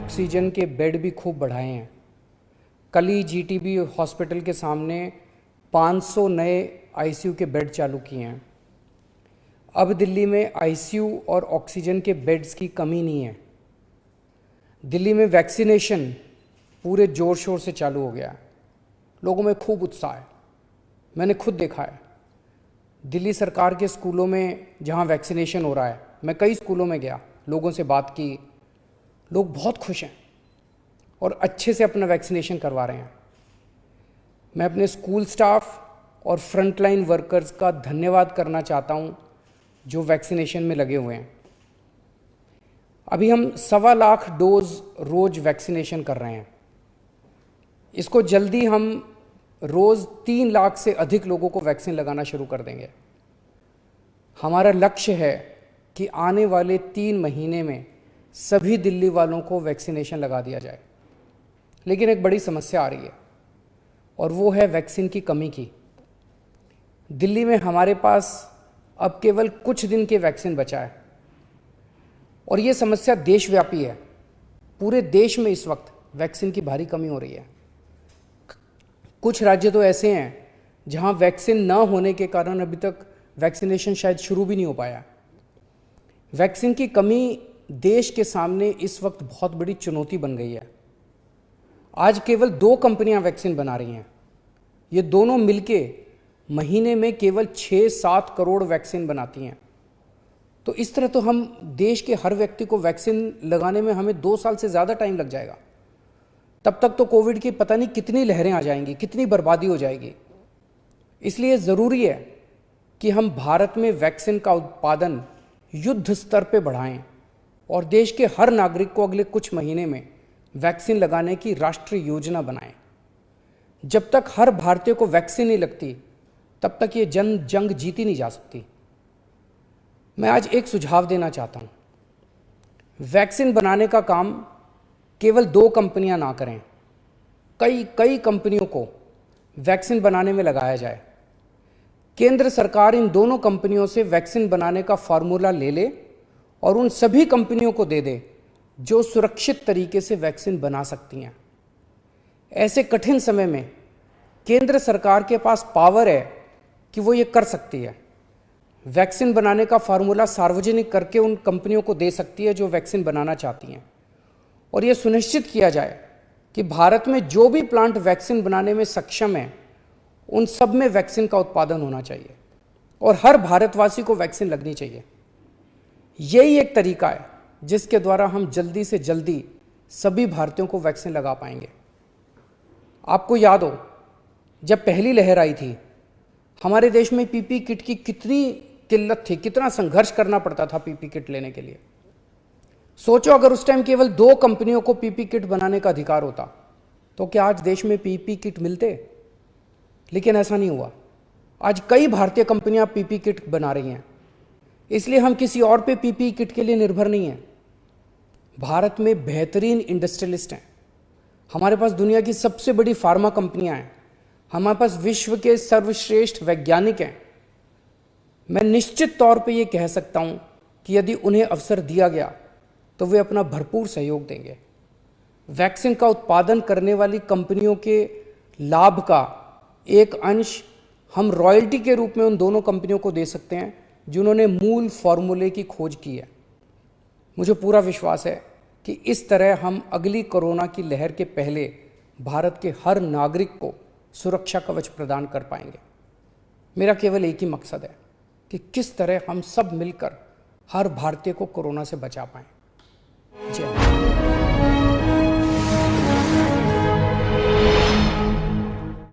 Oxygen के bed भी खूब बढ़ाए हैं। कल ही जीटीबी हॉस्पिटल के सामने 500 नए आईसीयू के बेड चालू किए हैं। अब दिल्ली में आईसीयू और ऑक्सीजन के बेड्स की कमी नहीं है। दिल्ली में वैक्सीनेशन पूरे जोर शोर से चालू हो गया है। लोगों में खूब उत्साह है। मैंने खुद देखा है दिल्ली सरकार के स्कूलों में जहां वैक्सीनेशन हो रहा है। मैं कई स्कूलों में गया, लोगों से बात की, लोग बहुत खुश हैं और अच्छे से अपना वैक्सीनेशन करवा रहे हैं। मैं अपने स्कूल स्टाफ और फ्रंटलाइन वर्कर्स का धन्यवाद करना चाहता हूं जो वैक्सीनेशन में लगे हुए हैं। अभी हम 1.25 लाख डोज रोज वैक्सीनेशन कर रहे हैं। इसको जल्दी हम रोज 3 लाख से अधिक लोगों को वैक्सीन लगाना शुरू कर देंगे। हमारा लक्ष्य है कि आने वाले 3 महीने में सभी दिल्ली वालों को वैक्सीनेशन लगा दिया जाए। लेकिन एक बड़ी समस्या आ रही है और वो है वैक्सीन की कमी की। दिल्ली में हमारे पास अब केवल कुछ दिन के वैक्सीन बचा है और ये समस्या देशव्यापी है। पूरे देश में इस वक्त वैक्सीन की भारी कमी हो रही है। कुछ राज्य तो ऐसे हैं जहां वैक्सीन न होने के कारण अभी तक वैक्सीनेशन शायद शुरू भी नहीं हो पाया। वैक्सीन की कमी देश के सामने इस वक्त बहुत बड़ी चुनौती बन गई है। आज केवल 2 कंपनियां वैक्सीन बना रही हैं। ये दोनों मिलके महीने में केवल 6-7 करोड़ वैक्सीन बनाती हैं। तो इस तरह तो हम देश के हर व्यक्ति को वैक्सीन लगाने में हमें 2 साल से ज़्यादा टाइम लग जाएगा। तब तक तो कोविड की पता नहीं कितनी लहरें आ जाएंगी, कितनी बर्बादी हो जाएगी। इसलिए ज़रूरी है कि हम भारत में वैक्सीन का उत्पादन युद्ध स्तर पे बढ़ाएं और देश के हर नागरिक को अगले कुछ महीने में वैक्सीन लगाने की राष्ट्रीय योजना बनाएं। जब तक हर भारतीय को वैक्सीन नहीं लगती तब तक ये जंग जीती नहीं जा सकती। मैं आज एक सुझाव देना चाहता हूं। वैक्सीन बनाने का काम केवल 2 कंपनियां ना करें, कई कंपनियों को वैक्सीन बनाने में लगाया जाए। केंद्र सरकार इन दोनों कंपनियों से वैक्सीन बनाने का फार्मूला ले ले और उन सभी कंपनियों को दे दे जो सुरक्षित तरीके से वैक्सीन बना सकती हैं। ऐसे कठिन समय में केंद्र सरकार के पास पावर है कि वो ये कर सकती है। वैक्सीन बनाने का फार्मूला सार्वजनिक करके उन कंपनियों को दे सकती है जो वैक्सीन बनाना चाहती हैं और ये सुनिश्चित किया जाए कि भारत में जो भी प्लांट वैक्सीन बनाने में सक्षम है उन सब में वैक्सीन का उत्पादन होना चाहिए और हर भारतवासी को वैक्सीन लगनी चाहिए। यही एक तरीका है जिसके द्वारा हम जल्दी से जल्दी सभी भारतीयों को वैक्सीन लगा पाएंगे। आपको याद हो जब पहली लहर आई थी, हमारे देश में पीपी किट की कितनी किल्लत थी, कितना संघर्ष करना पड़ता था पीपी किट लेने के लिए। सोचो अगर उस टाइम केवल 2 कंपनियों को पीपी किट बनाने का अधिकार होता तो क्या आज देश में पीपी किट मिलते? लेकिन ऐसा नहीं हुआ। आज कई भारतीय कंपनियां पीपी किट बना रही हैं। इसलिए हम किसी और पे पीपी किट के लिए निर्भर नहीं हैं। भारत में बेहतरीन इंडस्ट्रियलिस्ट हैं। हमारे पास दुनिया की सबसे बड़ी फार्मा कंपनियां हैं। हमारे पास विश्व के सर्वश्रेष्ठ वैज्ञानिक हैं। मैं निश्चित तौर पे ये कह सकता हूं कि यदि उन्हें अवसर दिया गया तो वे अपना भरपूर सहयोग देंगे। वैक्सीन का उत्पादन करने वाली कंपनियों के लाभ का एक अंश हम रॉयल्टी के रूप में उन दोनों कंपनियों को दे सकते हैं जिन्होंने मूल फॉर्मूले की खोज की है। मुझे पूरा विश्वास है कि इस तरह हम अगली कोरोना की लहर के पहले भारत के हर नागरिक को सुरक्षा कवच प्रदान कर पाएंगे। मेरा केवल एक ही मकसद है कि किस तरह हम सब मिलकर हर भारतीय को कोरोना से बचा पाएं। जय हिंद।